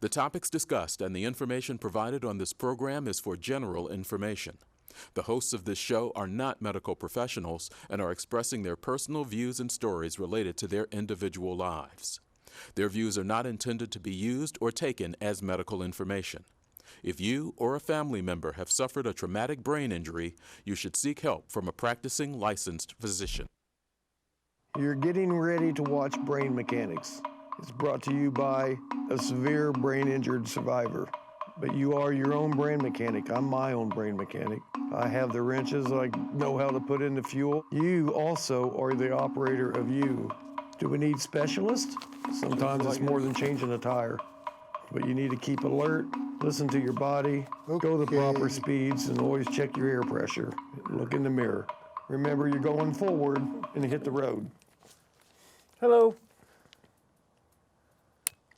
The topics discussed and the information provided on this program is for general information. The hosts of this show are not medical professionals and are expressing their personal views and stories related to their individual lives. Their views are not intended to be used or taken as medical information. If you or a family member have suffered a traumatic brain injury, you should seek help from a practicing licensed physician. You're getting ready to watch Brain Mechanics. It's brought to you by a severe brain injured survivor. But you are your own brain mechanic. I'm my own brain mechanic. I have the wrenches. I know how to put in the fuel. You also are the operator of you. Do we need specialists? Sometimes it's more than changing a tire. But you need to keep alert, listen to your body, go the proper speeds, and always check your air pressure. Look in the mirror. Remember, you're going forward and hit the road. Hello.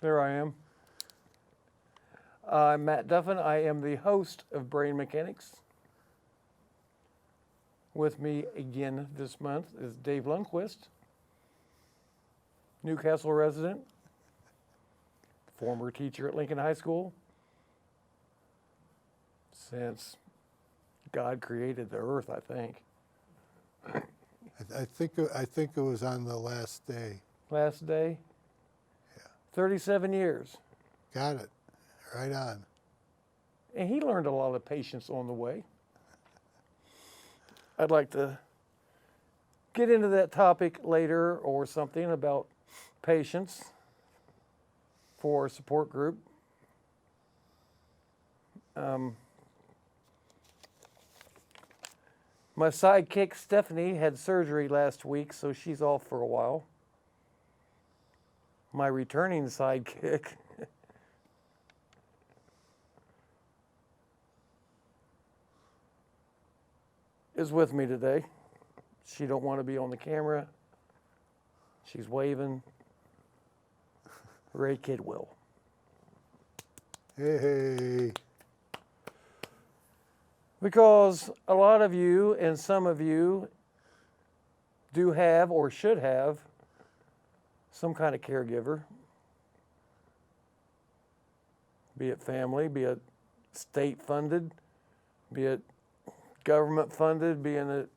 There I am. I'm Matt Duffin. I am the host of Brain Mechanics. With me again this month is Dave Lunquist, Newcastle resident, former teacher at Lincoln High School since God created the earth, I think. I think it was on the last day. Last day? Yeah. 37 years. Got it. Right on. And he learned a lot of patience on the way. I'd like to get into that topic later or something about patience for a support group. My sidekick, Stephanie, had surgery last week, so she's off for a while. My returning sidekick is with me today. She don't want to be on the camera. She's waving. Ray Kidwell. Hey. Because a lot of you and some of you do have or should have some kind of caregiver, be it family, be it state funded, be it government funded, being it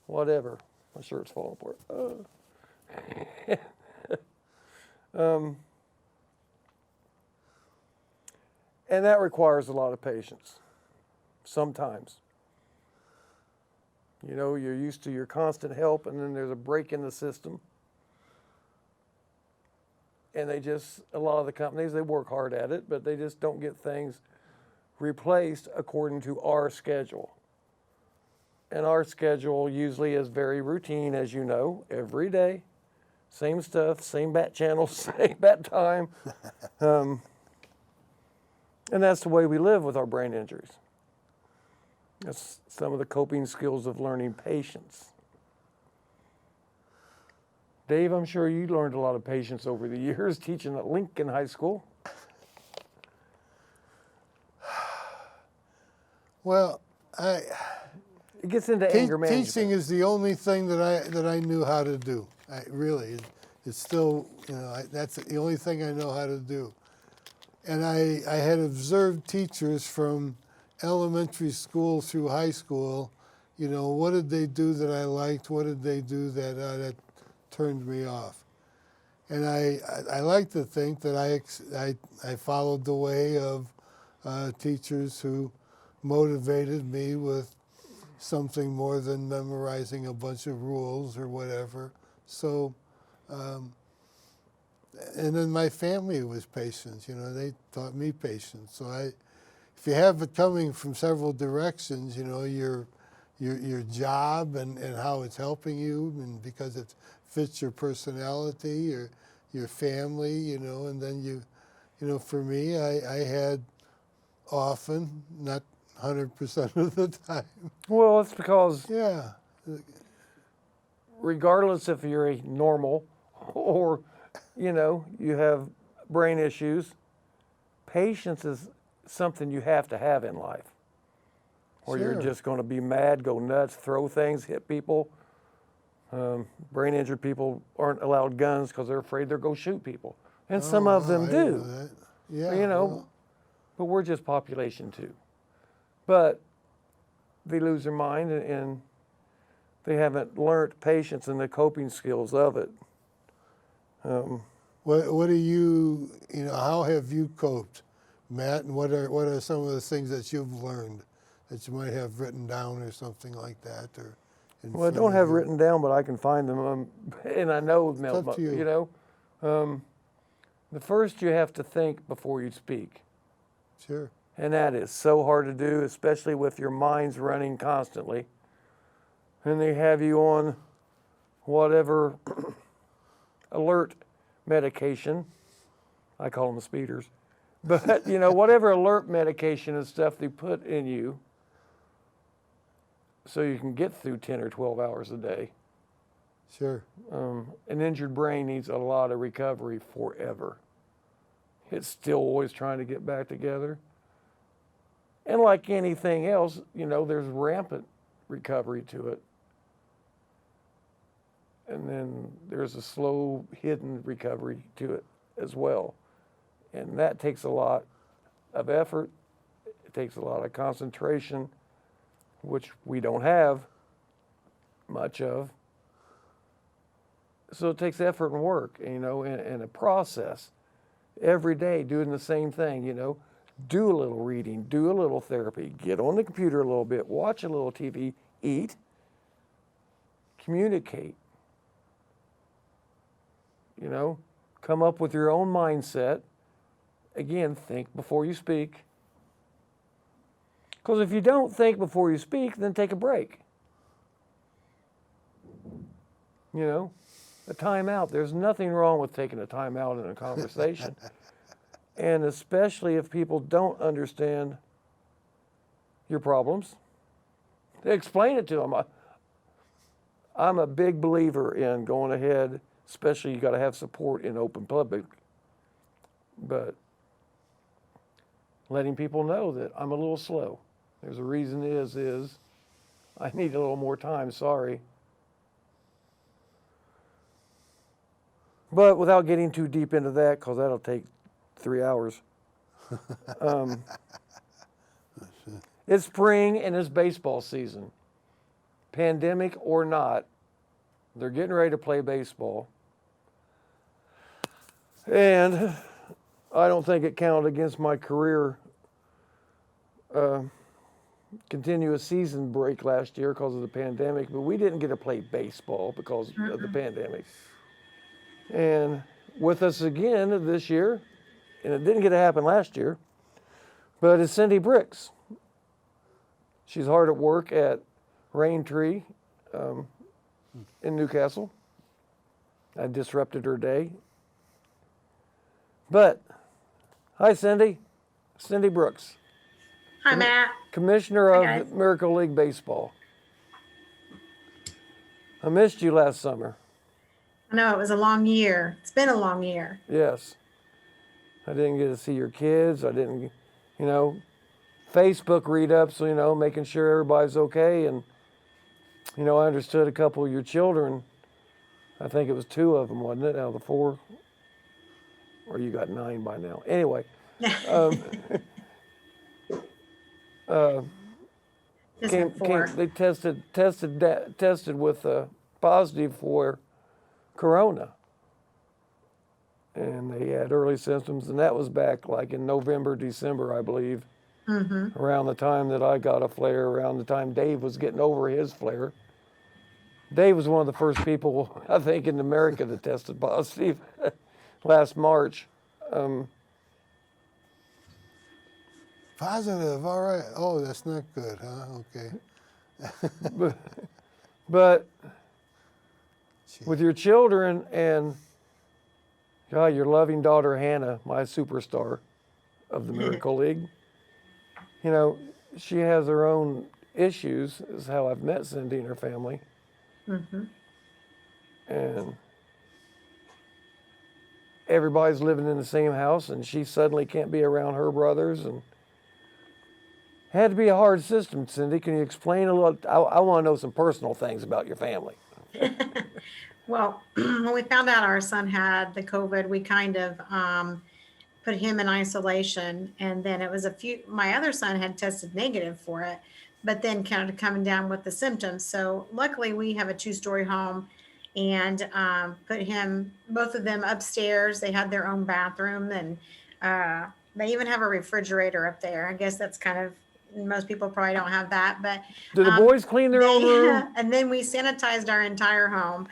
whatever. My shirt's falling apart. And that requires a lot of patience. Sometimes. You know, you're used to your constant help, and then there's a break in the system. And a lot of the companies, they work hard at it, but they just don't get things replaced according to our schedule. And our schedule usually is very routine, as you know, every day. Same stuff, same bat channel, same bat time. And that's the way we live with our brain injuries. That's some of the coping skills of learning patience. Dave, I'm sure you learned a lot of patience over the years teaching at Lincoln High School. Well, It gets into anger management. teaching is the only thing that I knew how to do. It's still, that's the only thing I know how to do. And I had observed teachers from elementary school through high school. What did they do that I liked? What did they do that turned me off? And I like to think that I followed the way of teachers who motivated me with something more than memorizing a bunch of rules or whatever. So, and then my family was patient. They taught me patience. So if you have it coming from several directions, your job and how it's helping you, and because it fits your personality or your family, and then for me, I had often, not 100% of the time. Well, it's because Yeah. regardless if you're a normal or, you have brain issues, patience is something you have to have in life. Or Sure. you're just going to be mad, go nuts, throw things, hit people. Brain injured people aren't allowed guns because they're afraid they'll go shoot people. And some of them I know do. that. Yeah. You know, well, but we're just population too. But they lose their mind and they haven't learned patience and the coping skills of it. what do you know? How have you coped, Matt? And what are some of the things that you've learned that you might have written down or something like that, or? Well, I don't have written down, but I can find them, and I know It's up to you. you know. The first, you have to think before you speak, Sure. and that is so hard to do, especially with your mind's running constantly, and they have you on whatever alert medication. I call them speeders, but you know, whatever alert medication and stuff they put in you, so you can get through 10 or 12 hours a day. Sure. An injured brain needs a lot of recovery forever. It's still always trying to get back together. And like anything else, you know, there's rampant recovery to it. And then there's a slow, hidden recovery to it as well. And that takes a lot of effort. It takes a lot of concentration, which we don't have much of. So it takes effort and work, you know, and a process. Every day doing the same thing, you know. Do a little reading, do a little therapy, get on the computer a little bit, watch a little TV, eat, communicate. You know, come up with your own mindset. Again, think before you speak. Because if you don't think before you speak, then take a break. You know, a timeout. There's nothing wrong with taking a timeout in a conversation. And especially if people don't understand your problems, explain it to them. I'm a big believer in going ahead, especially you got to have support in open public, but letting people know that I'm a little slow. There's a reason is I need a little more time, sorry. But without getting too deep into that, because that'll take 3 hours. It's spring and it's baseball season. Pandemic or not, they're getting ready to play baseball. And I don't think it counted against my career continuous season break last year because of the pandemic, but we didn't get to play baseball because of the pandemic. And with us again this year, and it didn't get to happen last year, but it's Cindy Bricks. She's hard at work at Rain Tree in Newcastle. I disrupted her day. But, hi Cindy, Cindy Brooks. Hi, Matt. Commissioner Hi, of guys. Miracle League Baseball. I missed you last summer. I know it was a long year. It's been a long year. Yes. I didn't get to see your kids. I didn't, you know, Facebook read-ups, you know, making sure everybody's okay. And, you know, I understood a couple of your children. I think it was 2 of them, wasn't it, out of the 4? Or you got 9 by now. Anyway. Just had 4. They tested with positive for corona, and they had early symptoms, and that was back like in November, December, I believe, around the time that I got a flare, around the time Dave was getting over his flare. Dave was one of the first people, I think, in America that tested positive last March. Positive, all right. Oh, that's not good, huh? Okay. But with your children and, God, your loving daughter Hannah, my superstar of the Miracle League, you know, she has her own issues, is how I've met Cindy and her family. And everybody's living in the same house, and she suddenly can't be around her brothers, and had to be a hard system. Cindy, can you explain a little? I want to know some personal things about your family. Well, when we found out our son had the COVID, we kind of put him in isolation. And then it was my other son had tested negative for it, but then kind of coming down with the symptoms. So luckily we have a 2-story home, and put both of them upstairs. They had their own bathroom, and they even have a refrigerator up there. I guess that's kind of, most people probably don't have that, but Do the boys clean their own room? and then we sanitized our entire home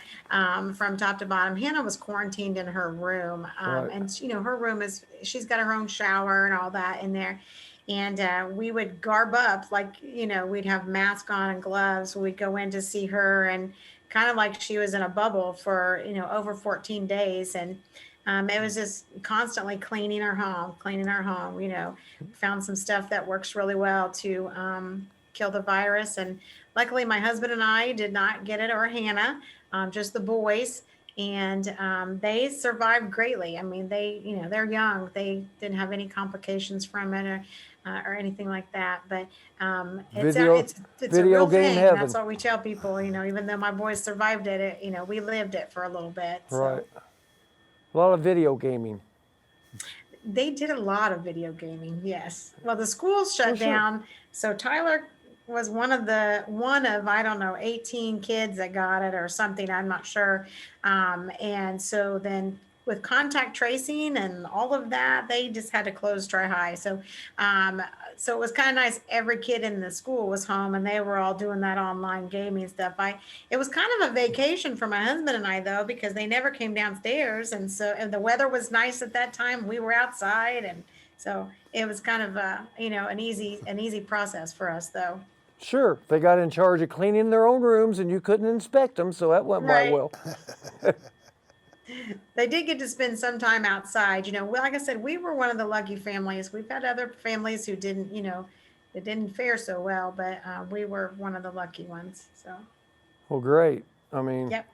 from top to bottom. Hannah was quarantined in her room, Right. and her room she's got her own shower and all that in there. And we would garb up like, we'd have mask on and gloves. We'd go in to see her, and kind of like she was in a bubble for, over 14 days. And it was just constantly cleaning our home. Found some stuff that works really well to kill the virus. And luckily my husband and I did not get it, or Hannah, just the boys. And they survived greatly. I mean, they're young. They didn't have any complications from it, or anything like that. But it's a Video real game thing. heaven. That's what we tell people. Even though my boys survived it, we lived it for a little bit. So. Right. A lot of video gaming. They did a lot of video gaming. Yes. Well, the schools shut sure. down, so Tyler was one of I don't know 18 kids that got it or something. I'm not sure. And so then with contact tracing and all of that, they just had to close Tri High. So so it was kind of nice. Every kid in the school was home, and they were all doing that online gaming stuff. It was kind of a vacation for my husband and I, though, because they never came downstairs, and the weather was nice at that time. We were outside, and so it was kind of an easy process for us, though. Sure, they got in charge of cleaning their own rooms, and you couldn't inspect them, so that went by Right. well. They did get to spend some time outside. Like I said, we were one of the lucky families. We've had other families who didn't, that didn't fare so well, but we were one of the lucky ones. So. Well, great. I mean, Yep.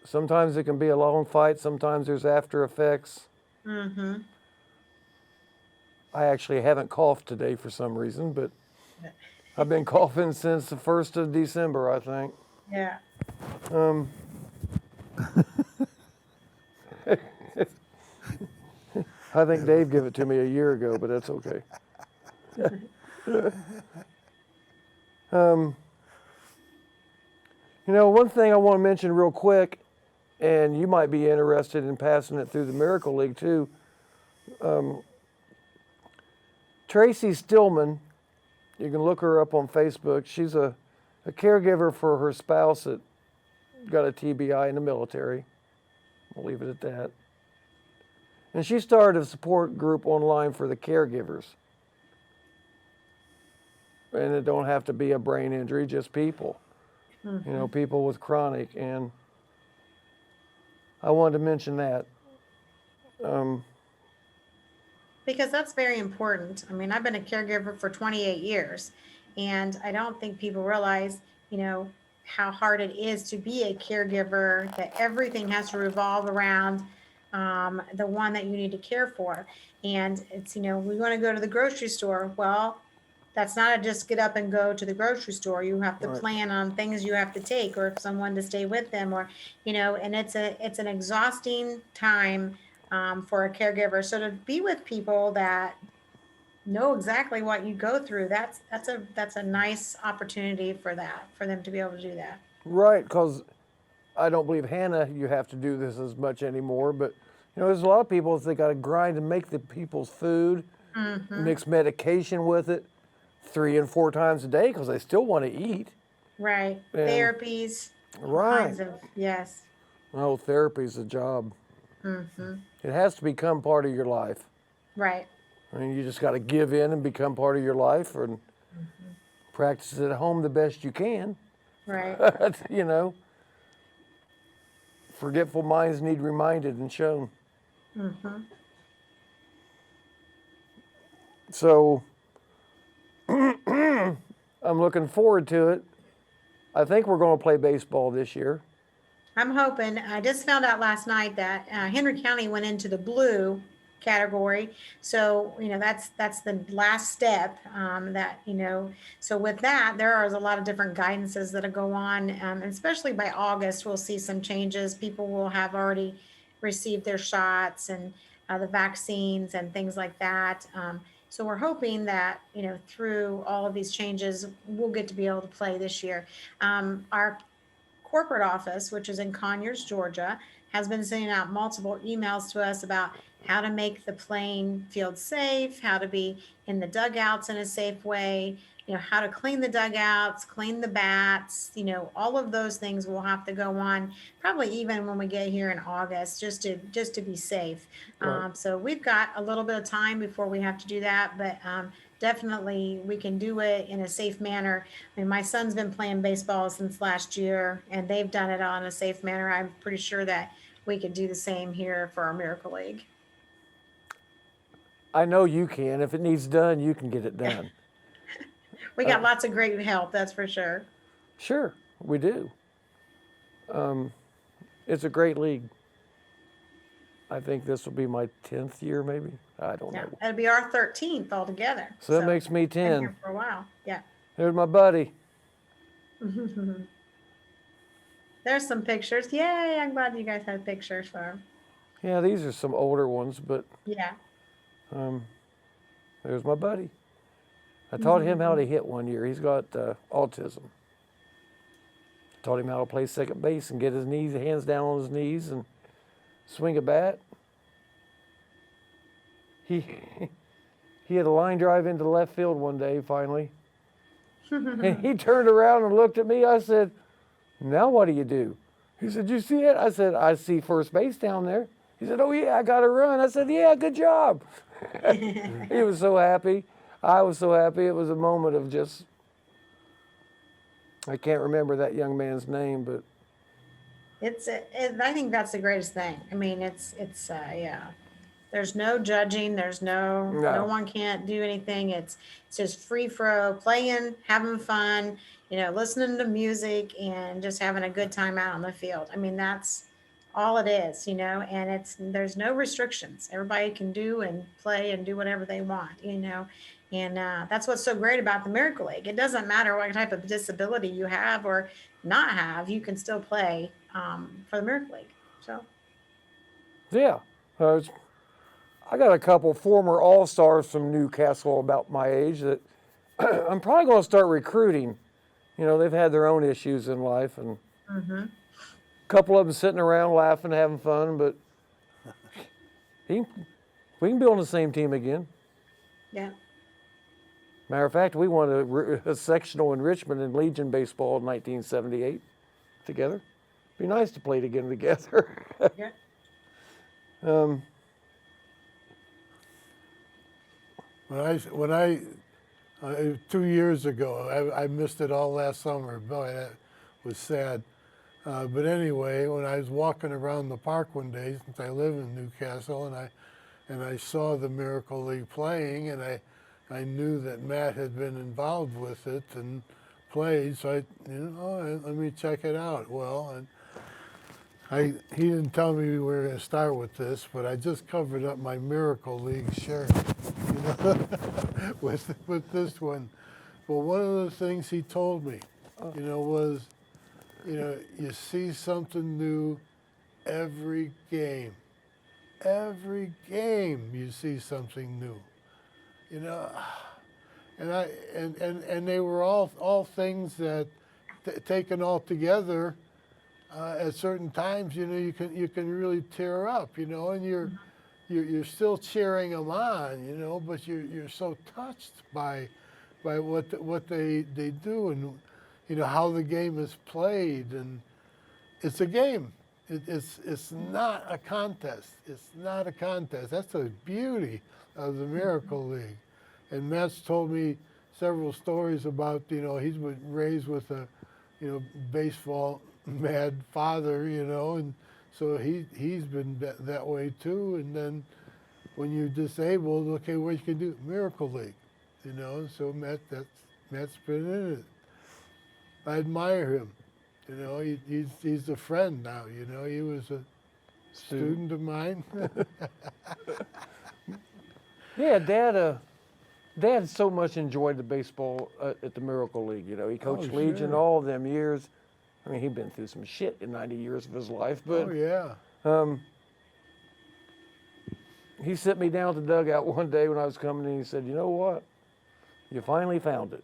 sometimes it can be a long fight. Sometimes there's after effects. Mm-hmm. I actually haven't coughed today for some reason, but I've been coughing since the 1st of December, I think. Yeah. I think Dave gave it to me a year ago, but that's okay. One thing I want to mention real quick, and you might be interested in passing it through the Miracle League too. Tracy Stillman, you can look her up on Facebook. She's a caregiver for her spouse that got a TBI in the military. I'll leave it at that. And she started a support group online for the caregivers. And it don't have to be a brain injury, just people. Mm-hmm. People with chronic. And I wanted to mention that. Because that's very important. I mean, I've been a caregiver for 28 years, and I don't think people realize, how hard it is to be a caregiver, that everything has to revolve around the one that you need to care for. And it's, we want to go to the grocery store. Well, that's not a just get up and go to the grocery store. You have to Right. plan on things you have to take, or someone to stay with them, or, and it's an exhausting time for a caregiver. So to be with people that know exactly what you go through, that's a nice opportunity for them to be able to do that. Right, because I don't believe, Hannah, you have to do this as much anymore, but there's a lot of people that got to grind and make the people's food, mix medication with it 3 and 4 times a day because they still want to eat. Right. And- Therapies. all Right. kinds of, yes. Oh, therapy's a job. It has to become part of your life. Right. I mean, you just got to give in and become part of your life and practice it at home the best you can. Right. Forgetful minds need reminded and shown. So I'm looking forward to it. I think we're going to play baseball this year. I'm hoping. I just found out last night that Henry County went into the blue category. So, that's the last step so with that, there are a lot of different guidances that'll go on. Especially by August, we'll see some changes. People will have already received their shots, and the vaccines and things like that. So we're hoping that, through all of these changes, we'll get to be able to play this year. Our corporate office, which is in Conyers, Georgia, has been sending out multiple emails to us about how to make the playing field safe, how to be in the dugouts in a safe way, how to clean the dugouts, clean the bats, all of those things will have to go on probably even when we get here in August, just to be safe. Right. So we've got a little bit of time before we have to do that, but definitely we can do it in a safe manner. I mean, my son's been playing baseball since last year, and they've done it on a safe manner. I'm pretty sure that we could do the same here for our Miracle League. I know you can. If it needs done, you can get it done. We got lots of great help, that's for sure. Sure, we do. It's a great league. I think this will be my 10th year, maybe. I don't Yeah, know. it'll be our 13th altogether. So that makes me been 10. here for a while. Yeah. There's my buddy. There's some pictures. Yay, I'm glad you guys had pictures for him. Yeah, these are some older ones, but Yeah. there's my buddy. I taught him how to hit one year. He's got autism. Taught him how to play second base and get his hands down on his knees and swing a bat. He had a line drive into left field one day finally. And he turned around and looked at me. I said, "Now what do you do?" He said, "You see it?" I said, "I see first base down there." He said, "Oh yeah, I got to run." I said, "Yeah, good job." He was so happy. I was so happy. It was a moment of just, I can't remember that young man's name, but I think that's the greatest thing. I mean, yeah. There's no judging. There's no one can't do anything. It's just free throw, playing, having fun, listening to music and just having a good time out on the field. I mean, that's all it is, and there's no restrictions. Everybody can do and play and do whatever they want, and that's what's so great about the Miracle League. It doesn't matter what type of disability you have or not have, you can still play for the Miracle League. So, yeah. I got a couple former All-Stars from Newcastle about my age that I'm probably going to start recruiting. They've had their own issues in life, and a couple of them sitting around laughing, having fun, but we can be on the same team again. yeah. Matter of fact, we won a sectional in Richmond in Legion baseball in 1978 together. Be nice to play it again together. Yeah. When I 2 years ago, I missed it all last summer. Boy, that was sad. But anyway, when I was walking around the park one day, since I live in Newcastle, and I saw the Miracle League playing, and I knew that Matt had been involved with it and played, so let me check it out. Well, and he didn't tell me we were going to start with this, but I just covered up my Miracle League shirt, with this one. But one of the things he told me, was, you see something new every game. Every game you see something new. And they were all things that taken all together at certain times, you can really tear up, and you're still cheering them on, but you're so touched by what they do and how the game is played, and it's a game. It's not a contest. It's not a contest. That's the beauty of the Miracle League. And Matt's told me several stories about, he's been raised with a, baseball mad father, and so he's been that way too. And then when you're disabled, okay, what you can do? Miracle League, so Matt's been in it. I admire him. He's a friend now, he was a student of mine. Yeah, Dad so much enjoyed the baseball at the Miracle League. He coached Legion all of them years. I mean, he'd been through some shit in 90 years of his life, but Oh yeah. he sit me down at the dugout one day when I was coming in. He said, "You know what? You finally found it.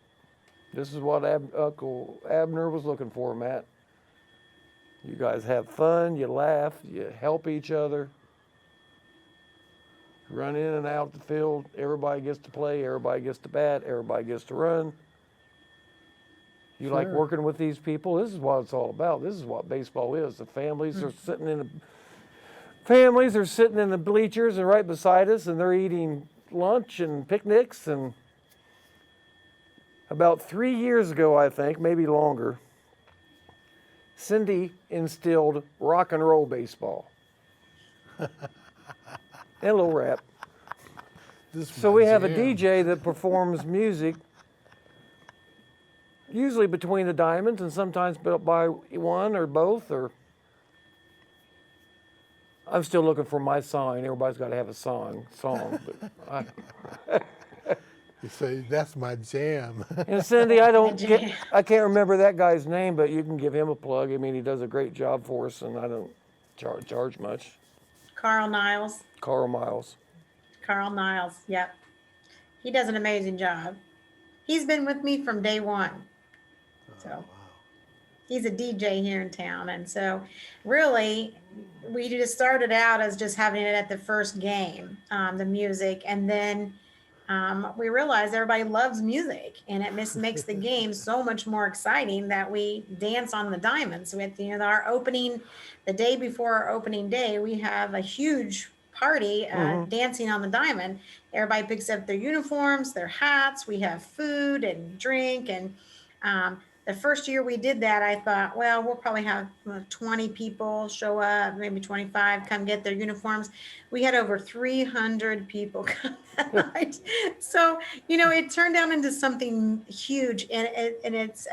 This is what Uncle Abner was looking for, Matt. You guys have fun, you laugh, you help each other, run in and out the field. Everybody gets to play, everybody gets to bat, everybody gets to run. You like Sure. working with these people. This is what it's all about. This is what baseball is. The families are sitting in the bleachers and right beside us, and they're eating lunch and picnics. And about 3 years ago, I think, maybe longer, Cindy instilled rock and roll baseball and a little rap. This is So my we have a jam. DJ that performs music, usually between the diamonds and sometimes by one or both. Or I'm still looking for my song. Everybody's got to have a song. But You say, that's my jam. and Cindy, I can't remember that guy's name, but you can give him a plug. I mean, he does a great job for us, and I don't charge much. Carl Niles. Carl Miles. Carl Niles. Yep. He does an amazing job. He's been with me from day one. So he's a DJ here in town. And so really, we just started out as just having it at the first game, the music. And then we realized everybody loves music, and it makes the game so much more exciting that we dance on the diamonds. With the day before our opening day, we have a huge party dancing on the diamond. Everybody picks up their uniforms, their hats. We have food and drink. And the first year we did that, I thought, well, we'll probably have 20 people show up, maybe 25 come get their uniforms. We had over 300 people come that night. So, it turned out into something huge. And it's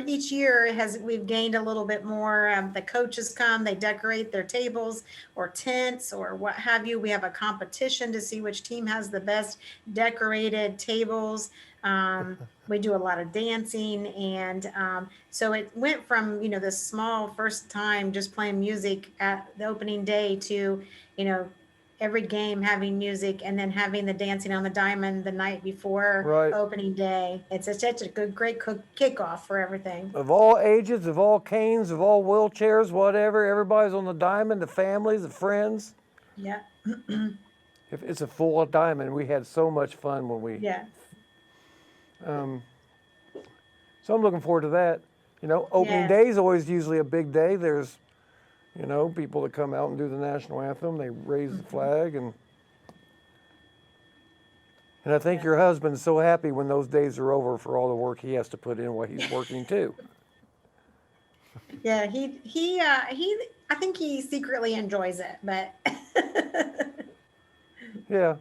each year we've gained a little bit more. The coaches come, they decorate their tables or tents or what have you. We have a competition to see which team has the best decorated tables. We do a lot of dancing, and so it went from this small first time just playing music at the opening day to every game having music, and then having the dancing on the diamond the night before Right. opening day. It's such a great kickoff for everything. Of all ages, of all canes, of all wheelchairs, whatever, everybody's on the diamond, the families, the friends. Yeah, If it's a full diamond, we had so much fun when we. yeah, So I'm looking forward to that. Opening Yeah. day is always usually a big day. There's, people that come out and do the national anthem. They raise the flag, and I think your husband's so happy when those days are over for all the work he has to put in while he's working too. yeah. He I think he secretly enjoys it, but Yeah.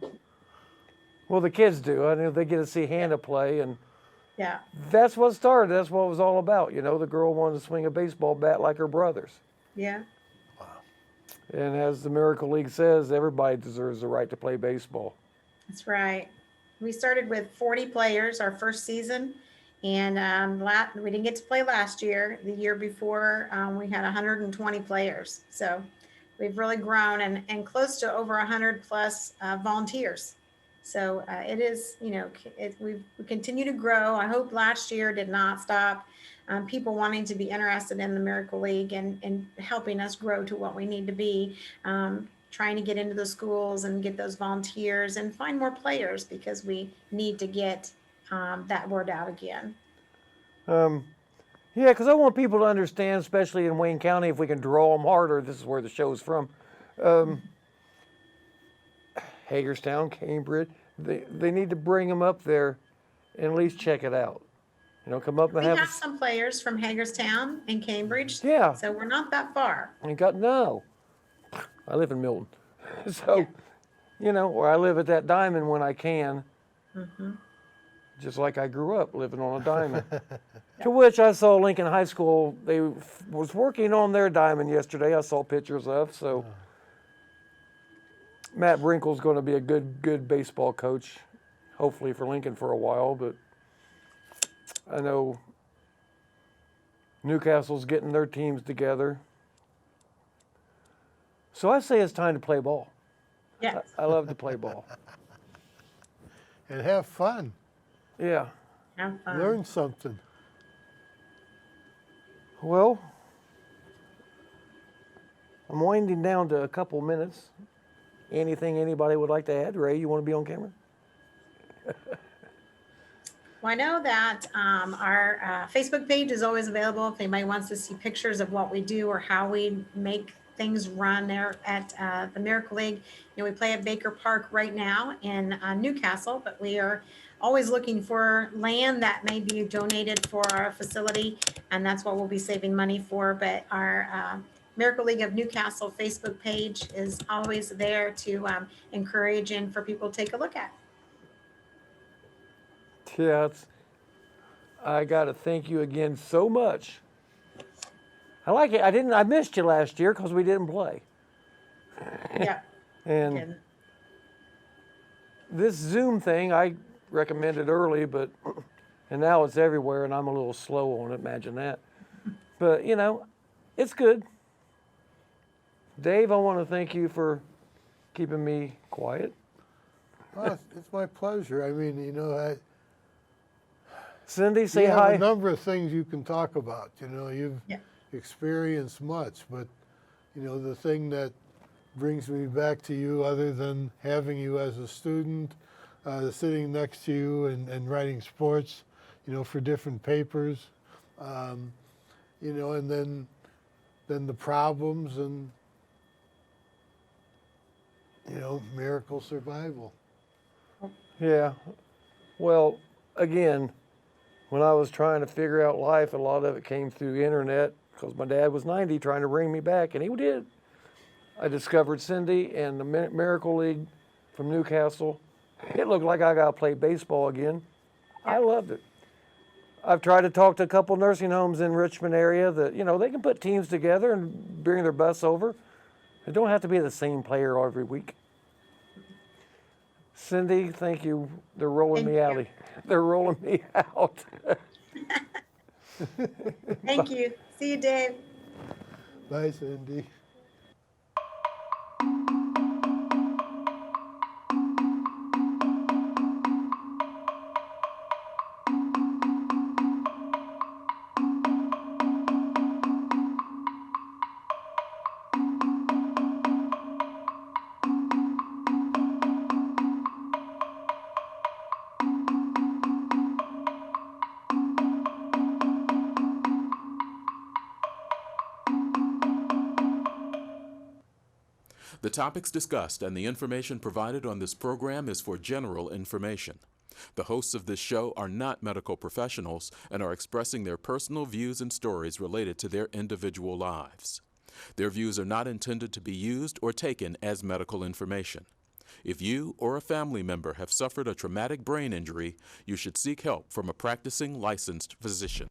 Well, the kids do. I know they get to see Hannah play, and yeah, that's what started. That's what it was all about. The girl wanted to swing a baseball bat like her brothers. yeah. And as the Miracle League says, everybody deserves the right to play baseball. That's right. We started with 40 players our first season, and we didn't get to play last year. The year before, we had 120 players. So we've really grown, and close to over 100 plus volunteers. So it is, we continue to grow. I hope last year did not stop people wanting to be interested in the Miracle League and helping us grow to what we need to be, trying to get into the schools and get those volunteers and find more players, because we need to get that word out again. Yeah, because I want people to understand, especially in Wayne County, if we can draw them harder. This is where the show's from. Hagerstown, Cambridge, they need to bring them up there and at least check it out. Come up and We have. have some players from Hagerstown and Cambridge. Yeah. So we're not that far. No. I live in Milton, so or I live at that diamond when I can. Just like I grew up living on a diamond. To which I saw Lincoln High School. They was working on their diamond yesterday. I saw pictures of. So Matt Brinkle's going to be a good baseball coach, hopefully for Lincoln for a while. But I know Newcastle's getting their teams together. So I say it's time to play ball. Yeah. I love to play ball. And have fun. Yeah. Have fun. Learn something. Well, I'm winding down to a couple minutes. Anything anybody would like to add? Ray, you want to be on camera? Well, I know that our Facebook page is always available if anybody wants to see pictures of what we do or how we make things run there at the Miracle League. You know, we play at Baker Park right now in Newcastle, but we are always looking for land that may be donated for our facility, and that's what we'll be saving money for. But our Miracle League of Newcastle Facebook page is always there to encourage and for people to take a look at. Yeah, I got to thank you again so much. I like it. I missed you last year because we didn't play. Yeah. And Again. this Zoom thing, I recommended early, and now it's everywhere, and I'm a little slow on it. Imagine that. But you know, it's good. Dave, I want to thank you for keeping me quiet. Oh, it's my pleasure. I mean, you know, Cindy, say you have hi. a number of things you can talk about. You know, you've Yeah. experienced much, but you know, the thing that brings me back to you, other than having you as a student, sitting next to you and writing sports, you know, for different papers, you know, and then the problems and, you know, miracle survival. Yeah. Well, again, when I was trying to figure out life, a lot of it came through internet because my dad was 90 trying to bring me back, and he did. I discovered Cindy and the Miracle League from Newcastle. It looked like I got to play baseball again. I loved it. I've tried to talk to a couple nursing homes in Richmond area that, you know, they can put teams together and bring their bus over. It don't have to be the same player every week. Cindy, thank you. They're rolling Thank me you. out. They're rolling me out. Thank you. See you, Dave. Bye, Cindy. The topics discussed and the information provided on this program is for general information. The hosts of this show are not medical professionals and are expressing their personal views and stories related to their individual lives. Their views are not intended to be used or taken as medical information. If you or a family member have suffered a traumatic brain injury, you should seek help from a practicing licensed physician.